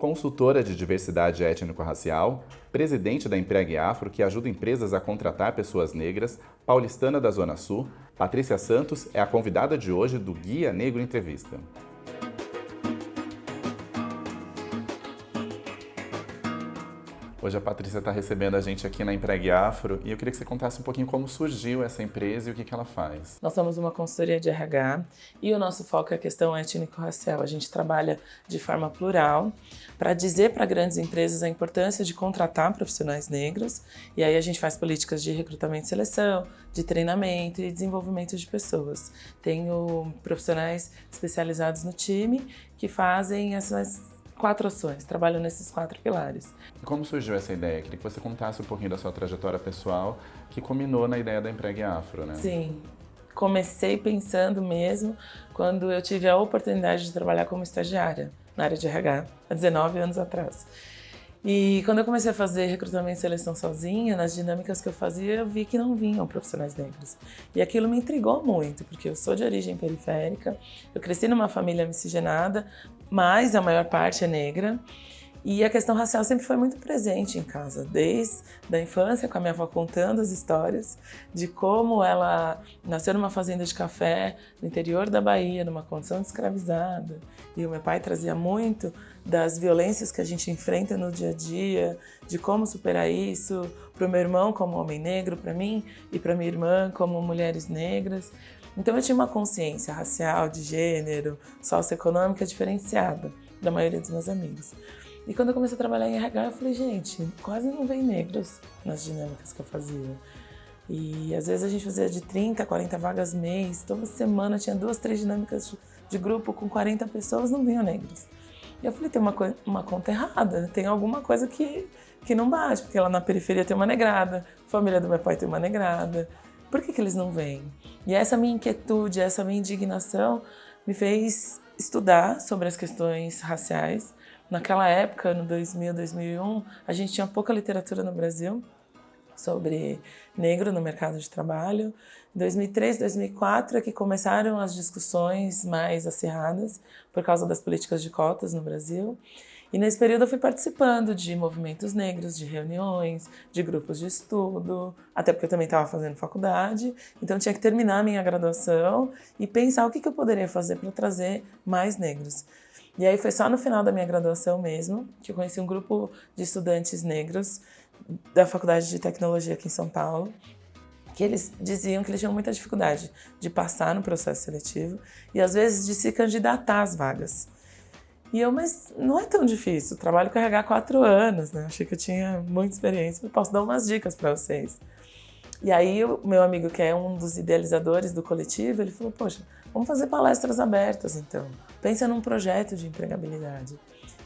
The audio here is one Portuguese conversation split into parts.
Consultora de diversidade étnico-racial, presidente da Empregue Afro, que ajuda empresas a contratar pessoas negras, paulistana da Zona Sul, Patrícia Santos é a convidada de hoje do Guia Negro Entrevista. Hoje a Patrícia está recebendo a gente aqui na Empregue Afro e eu queria que você contasse um pouquinho como surgiu essa empresa e o que ela faz. Nós somos uma consultoria de RH e o nosso foco é a questão étnico-racial. A gente trabalha de forma plural para dizer para grandes empresas a importância de contratar profissionais negros, e aí a gente faz políticas de recrutamento e seleção, de treinamento e desenvolvimento de pessoas. Tenho profissionais especializados no time que fazem essas 4 ações, trabalham nesses 4 pilares. E como surgiu essa ideia? Queria que você contasse um pouquinho da sua trajetória pessoal que culminou na ideia da Empregue Afro, né? Sim, comecei pensando mesmo quando eu tive a oportunidade de trabalhar como estagiária na área de RH, há 19 anos atrás. E quando eu comecei a fazer recrutamento e seleção sozinha, nas dinâmicas que eu fazia, eu vi que não vinham profissionais negros. E aquilo me intrigou muito, porque eu sou de origem periférica, eu cresci numa família miscigenada, mas a maior parte é negra. E a questão racial sempre foi muito presente em casa, desde a infância, com a minha avó contando as histórias de como ela nasceu numa fazenda de café no interior da Bahia, numa condição de escravizada. E o meu pai trazia muito das violências que a gente enfrenta no dia a dia, de como superar isso, para o meu irmão como homem negro, para mim, e para minha irmã como mulheres negras. Então eu tinha uma consciência racial, de gênero, socioeconômica diferenciada da maioria dos meus amigos. E quando eu comecei a trabalhar em RH, eu falei, gente, quase não vem negros nas dinâmicas que eu fazia. E às vezes a gente fazia de 30 a 40 vagas mês, toda semana tinha 2, 3 dinâmicas de grupo com 40 pessoas, não vinham negros. E eu falei, tem uma conta errada, tem alguma coisa que não bate, porque lá na periferia tem uma negrada, a família do meu pai tem uma negrada, por que eles não vêm? E essa minha inquietude, essa minha indignação me fez estudar sobre as questões raciais. Naquela época, no 2000, 2001, a gente tinha pouca literatura no Brasil sobre negro no mercado de trabalho. Em 2003, 2004 é que começaram as discussões mais acirradas por causa das políticas de cotas no Brasil. E nesse período eu fui participando de movimentos negros, de reuniões, de grupos de estudo, até porque eu também estava fazendo faculdade, então tinha que terminar a minha graduação e pensar o que eu poderia fazer para trazer mais negros. E aí foi só no final da minha graduação mesmo que eu conheci um grupo de estudantes negros da Faculdade de Tecnologia aqui em São Paulo, que eles diziam que eles tinham muita dificuldade de passar no processo seletivo e às vezes de se candidatar às vagas. E eu, mas não é tão difícil, trabalho com RH há 4 anos, né? Achei que eu tinha muita experiência, posso dar umas dicas para vocês. E aí o meu amigo, que é um dos idealizadores do coletivo, ele falou, poxa, vamos fazer palestras abertas então, pensa num projeto de empregabilidade.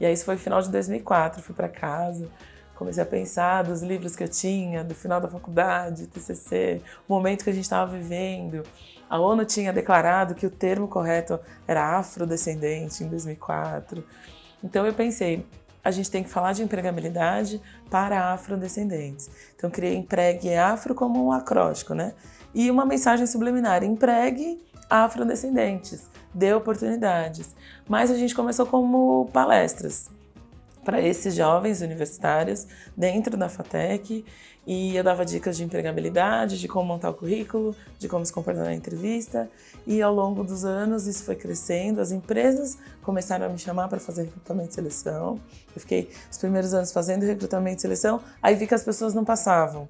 E aí isso foi no final de 2004, fui para casa, comecei a pensar dos livros que eu tinha, do final da faculdade, TCC, o momento que a gente estava vivendo. A ONU tinha declarado que o termo correto era afrodescendente em 2004. Então eu pensei, a gente tem que falar de empregabilidade para afrodescendentes. Então criei Empregue Afro como um acróstico, né? E uma mensagem subliminar, empregue afrodescendentes, dê oportunidades. Mas a gente começou como palestras para esses jovens universitários dentro da FATEC, e eu dava dicas de empregabilidade, de como montar o currículo, de como se comportar na entrevista, e ao longo dos anos isso foi crescendo, as empresas começaram a me chamar para fazer recrutamento e seleção. Eu fiquei os primeiros anos fazendo recrutamento e seleção, aí vi que as pessoas não passavam.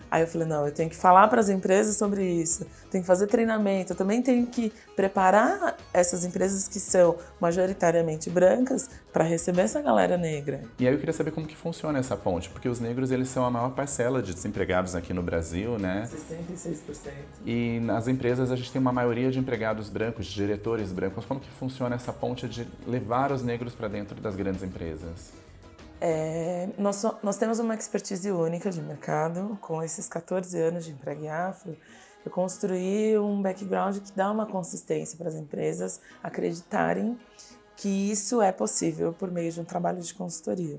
Aí eu falei, não, eu tenho que falar para as empresas sobre isso, tenho que fazer treinamento, eu também tenho que preparar essas empresas que são majoritariamente brancas para receber essa galera negra. E aí eu queria saber como que funciona essa ponte, porque os negros eles são a maior parcela de desempregados aqui no Brasil, né? 66%. E nas empresas a gente tem uma maioria de empregados brancos, de diretores brancos. Como que funciona essa ponte de levar os negros para dentro das grandes empresas? Nós temos uma expertise única de mercado. Com esses 14 anos de Empregue Afro, eu construí um background que dá uma consistência para as empresas acreditarem que isso é possível por meio de um trabalho de consultoria.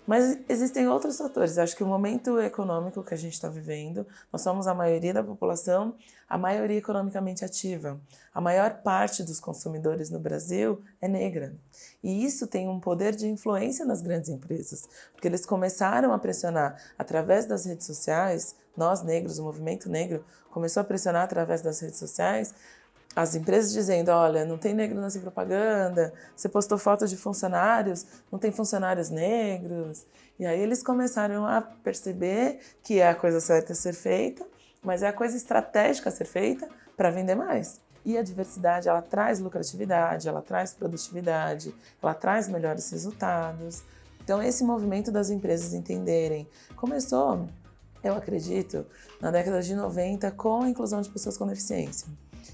Mas existem outros fatores. Acho que o momento econômico que a gente está vivendo, nós somos a maioria da população, a maioria economicamente ativa. A maior parte dos consumidores no Brasil é negra. E isso tem um poder de influência nas grandes empresas, porque eles começaram a pressionar através das redes sociais, nós negros, o movimento negro começou a pressionar através das redes sociais, as empresas dizendo, olha, não tem negro nessa propaganda, você postou fotos de funcionários, não tem funcionários negros. E aí eles começaram a perceber que é a coisa certa a ser feita, mas é a coisa estratégica a ser feita para vender mais. E a diversidade, ela traz lucratividade, ela traz produtividade, ela traz melhores resultados. Então esse movimento das empresas entenderem começou, eu acredito, na década de 90 com a inclusão de pessoas com deficiência.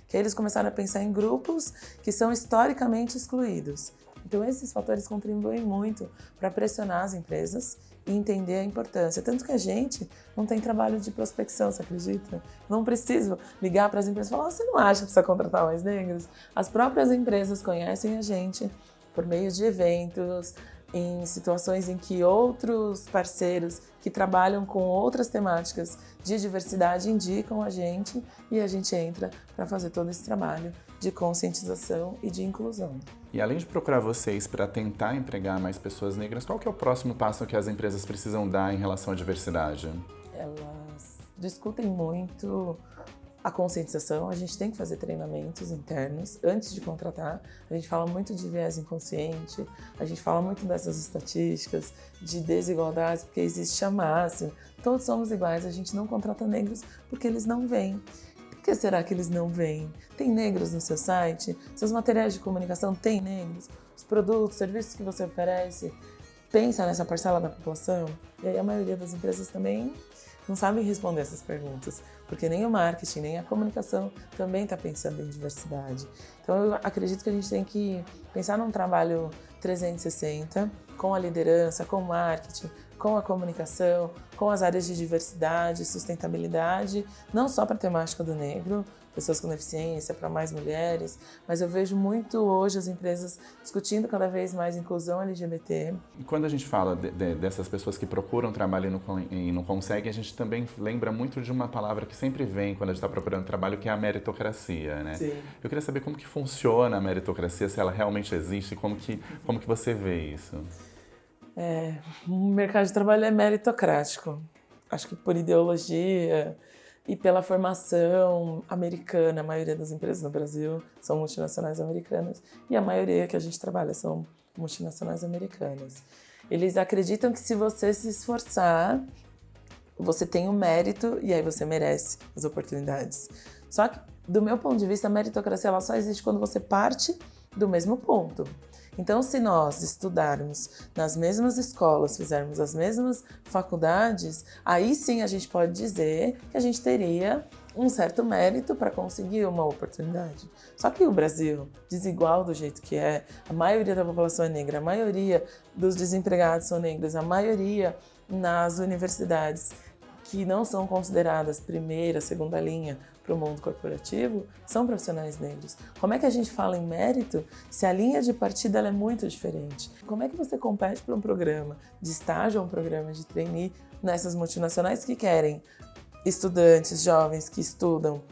Que eles começaram a pensar em grupos que são historicamente excluídos. Então esses fatores contribuem muito para pressionar as empresas e entender a importância. Tanto que a gente não tem trabalho de prospecção, você acredita? Não preciso ligar para as empresas e falar, você não acha que precisa contratar mais negros? As próprias empresas conhecem a gente por meio de eventos, em situações em que outros parceiros que trabalham com outras temáticas de diversidade indicam a gente e a gente entra para fazer todo esse trabalho de conscientização e de inclusão. E além de procurar vocês para tentar empregar mais pessoas negras, qual que é o próximo passo que as empresas precisam dar em relação à diversidade? Elas discutem muito a conscientização, a gente tem que fazer treinamentos internos antes de contratar. A gente fala muito de viés inconsciente, a gente fala muito dessas estatísticas de desigualdades, porque existe a máxima. Todos somos iguais, a gente não contrata negros porque eles não vêm. Por que será que eles não vêm? Tem negros no seu site? Seus materiais de comunicação têm negros? Os produtos, serviços que você oferece, pensa nessa parcela da população? E aí a maioria das empresas também não sabem responder essas perguntas, porque nem o marketing, nem a comunicação também está pensando em diversidade. Então eu acredito que a gente tem que pensar num trabalho 360, com a liderança, com o marketing, com a comunicação, com as áreas de diversidade, sustentabilidade, não só para a temática do negro, pessoas com deficiência, para mais mulheres, mas eu vejo muito hoje as empresas discutindo cada vez mais inclusão LGBT. E quando a gente fala dessas pessoas que procuram trabalho e não conseguem, a gente também lembra muito de uma palavra que sempre vem quando a gente está procurando trabalho, que é a meritocracia, né? Sim. Eu queria saber como que funciona a meritocracia, se ela realmente existe, como que você vê isso? O mercado de trabalho é meritocrático. Acho que por ideologia e pela formação americana, a maioria das empresas no Brasil são multinacionais americanas e a maioria que a gente trabalha são multinacionais americanas. Eles acreditam que se você se esforçar, você tem o mérito e aí você merece as oportunidades. Só que, do meu ponto de vista, a meritocracia ela só existe quando você parte do mesmo ponto. Então, se nós estudarmos nas mesmas escolas, fizermos as mesmas faculdades, aí sim a gente pode dizer que a gente teria um certo mérito para conseguir uma oportunidade. Só que o Brasil, desigual do jeito que é, a maioria da população é negra, a maioria dos desempregados são negros, a maioria nas universidades que não são consideradas primeira, segunda linha para o mundo corporativo, são profissionais negros. Como é que a gente fala em mérito se a linha de partida ela é muito diferente? Como é que você compete para um programa de estágio ou um programa de trainee nessas multinacionais que querem estudantes jovens que estudam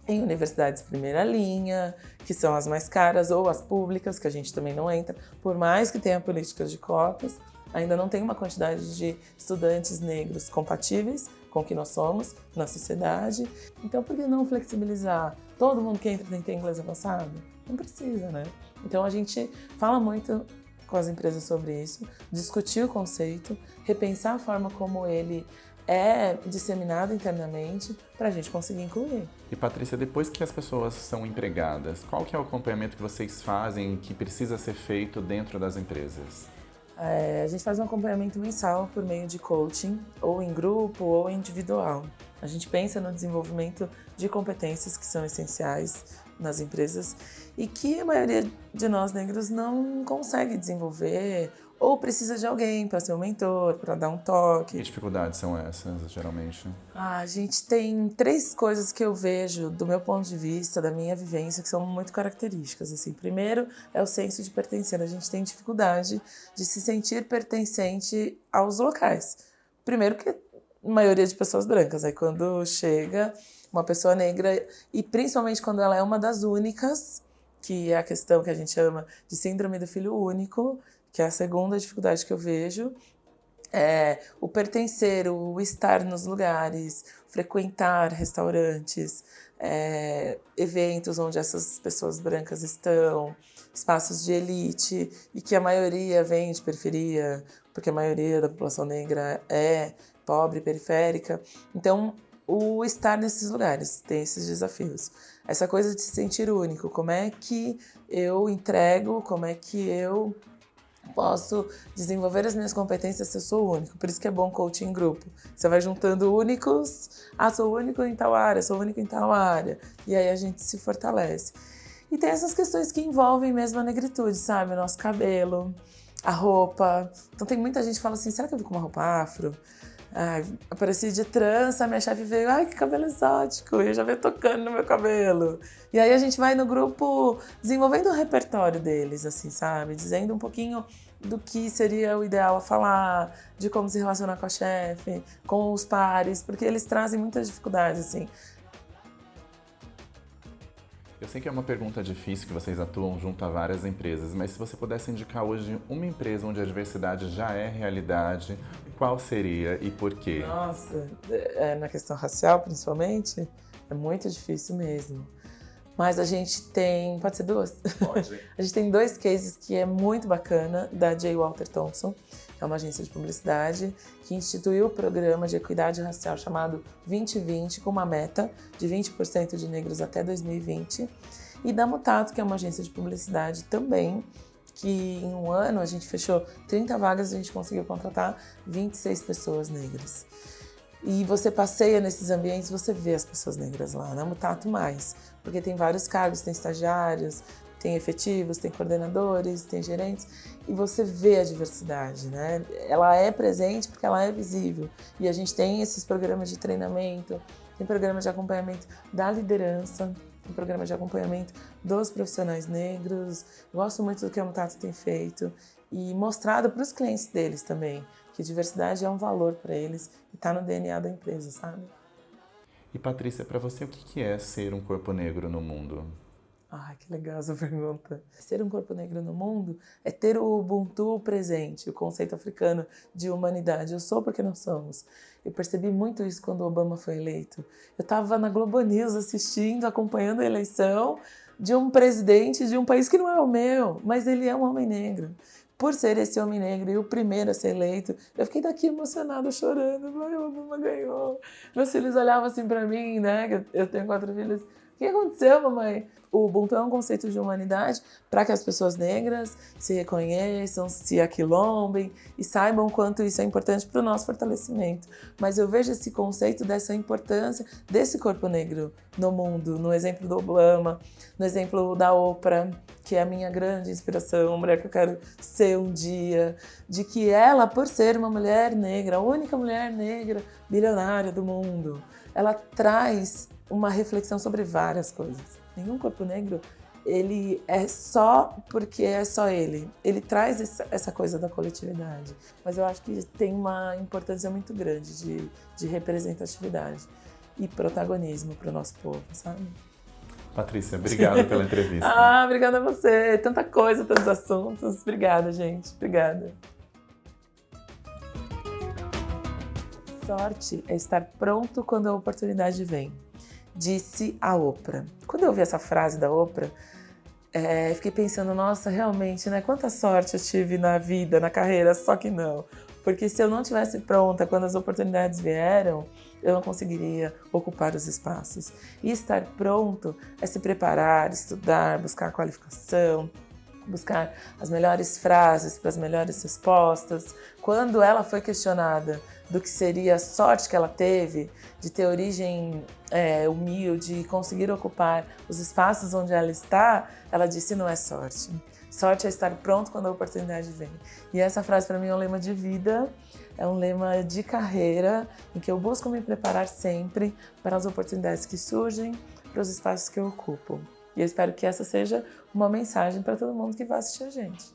em universidades primeira linha, que são as mais caras, ou as públicas, que a gente também não entra, por mais que tenha políticas de cotas, ainda não tem uma quantidade de estudantes negros compatíveis com o que nós somos na sociedade. Então, por que não flexibilizar? Todo mundo que entra tem que ter inglês avançado? Não precisa, né? Então, a gente fala muito com as empresas sobre isso, discutir o conceito, repensar a forma como ele é disseminado internamente para a gente conseguir incluir. E Patrícia, depois que as pessoas são empregadas, qual que é o acompanhamento que vocês fazem que precisa ser feito dentro das empresas? A gente faz um acompanhamento mensal por meio de coaching, ou em grupo ou individual. A gente pensa no desenvolvimento de competências que são essenciais nas empresas e que a maioria de nós negros não consegue desenvolver ou precisa de alguém para ser um mentor, para dar um toque. Que dificuldades são essas, geralmente? A gente tem 3 coisas que eu vejo, do meu ponto de vista, da minha vivência, que são muito características. Assim, primeiro é o senso de pertencer. A gente tem dificuldade de se sentir pertencente aos locais. Primeiro que a maioria de pessoas brancas. Aí quando chega uma pessoa negra, e principalmente quando ela é uma das únicas, que é a questão que a gente chama de síndrome do filho único, que é a segunda dificuldade que eu vejo, é o pertencer, o estar nos lugares, frequentar restaurantes, eventos onde essas pessoas brancas estão, espaços de elite, e que a maioria vem de periferia, porque a maioria da população negra é pobre, periférica. Então, o estar nesses lugares tem esses desafios. Essa coisa de se sentir único, como é que eu entrego, como é que eu posso desenvolver as minhas competências se eu sou único. Por isso que é bom coaching em grupo. Você vai juntando únicos, sou único em tal área, sou único em tal área. E aí a gente se fortalece. E tem essas questões que envolvem mesmo a negritude, sabe? O nosso cabelo, a roupa. Então tem muita gente que fala assim, será que eu vim com uma roupa afro? Ai, apareci de trança, minha chefe veio, ai, que cabelo exótico, e eu já veio tocando no meu cabelo. E aí a gente vai no grupo desenvolvendo o repertório deles, assim, sabe? Dizendo um pouquinho do que seria o ideal a falar, de como se relacionar com a chefe, com os pares, porque eles trazem muitas dificuldades, assim. Eu sei que é uma pergunta difícil, que vocês atuam junto a várias empresas, mas se você pudesse indicar hoje uma empresa onde a diversidade já é realidade, qual seria e por quê? Nossa, na questão racial, principalmente, é muito difícil mesmo. Mas a gente tem... Pode ser 2? Pode. A gente tem 2 cases que é muito bacana, da J. Walter Thompson, que é uma agência de publicidade, que instituiu o programa de equidade racial chamado 2020, com uma meta de 20% de negros até 2020. E da Mutato, que é uma agência de publicidade também, que em um ano a gente fechou 30 vagas e a gente conseguiu contratar 26 pessoas negras. E você passeia nesses ambientes, você vê as pessoas negras lá, na Mutato mais, porque tem vários cargos, tem estagiários, tem efetivos, tem coordenadores, tem gerentes, e você vê a diversidade, né? Ela é presente porque ela é visível, e a gente tem esses programas de treinamento, tem programas de acompanhamento da liderança, um programa de acompanhamento dos profissionais negros. Eu gosto muito do que a Mutato tem feito e mostrado para os clientes deles também, que diversidade é um valor para eles e está no DNA da empresa, sabe? E Patrícia, para você, o que é ser um corpo negro no mundo? Ai, que legal essa pergunta. Ser um corpo negro no mundo é ter o Ubuntu presente, o conceito africano de humanidade. Eu sou porque nós somos. Eu percebi muito isso quando o Obama foi eleito. Eu estava na Globo News assistindo, acompanhando a eleição de um presidente de um país que não é o meu, mas ele é um homem negro. Por ser esse homem negro e o primeiro a ser eleito, eu fiquei daqui emocionada, chorando. Ai, o Obama ganhou. Meus filhos olhavam assim pra mim, né? Eu tenho 4 filhos. O que aconteceu, mamãe? O Ubuntu é um conceito de humanidade para que as pessoas negras se reconheçam, se aquilombem e saibam quanto isso é importante para o nosso fortalecimento. Mas eu vejo esse conceito dessa importância desse corpo negro no mundo, no exemplo do Obama, no exemplo da Oprah, que é a minha grande inspiração, a mulher que eu quero ser um dia, de que ela, por ser uma mulher negra, a única mulher negra bilionária do mundo, ela traz uma reflexão sobre várias coisas. Nenhum corpo negro, ele é só porque é só ele. Ele traz essa coisa da coletividade. Mas eu acho que tem uma importância muito grande de representatividade e protagonismo para o nosso povo, sabe? Patrícia, obrigado pela entrevista. Obrigada a você. Tanta coisa, tantos assuntos. Obrigada, gente. Obrigada. Sorte é estar pronto quando a oportunidade vem, disse a Oprah. Quando eu ouvi essa frase da Oprah, fiquei pensando, nossa, realmente, né? Quanta sorte eu tive na vida, na carreira, só que não. Porque se eu não estivesse pronta quando as oportunidades vieram, eu não conseguiria ocupar os espaços. E estar pronto é se preparar, estudar, buscar qualificação, buscar as melhores frases para as melhores respostas. Quando ela foi questionada do que seria a sorte que ela teve de ter origem humilde e conseguir ocupar os espaços onde ela está, ela disse: não é sorte. Sorte é estar pronto quando a oportunidade vem. E essa frase para mim é um lema de vida, é um lema de carreira, em que eu busco me preparar sempre para as oportunidades que surgem, para os espaços que eu ocupo. E eu espero que essa seja uma mensagem para todo mundo que vai assistir a gente.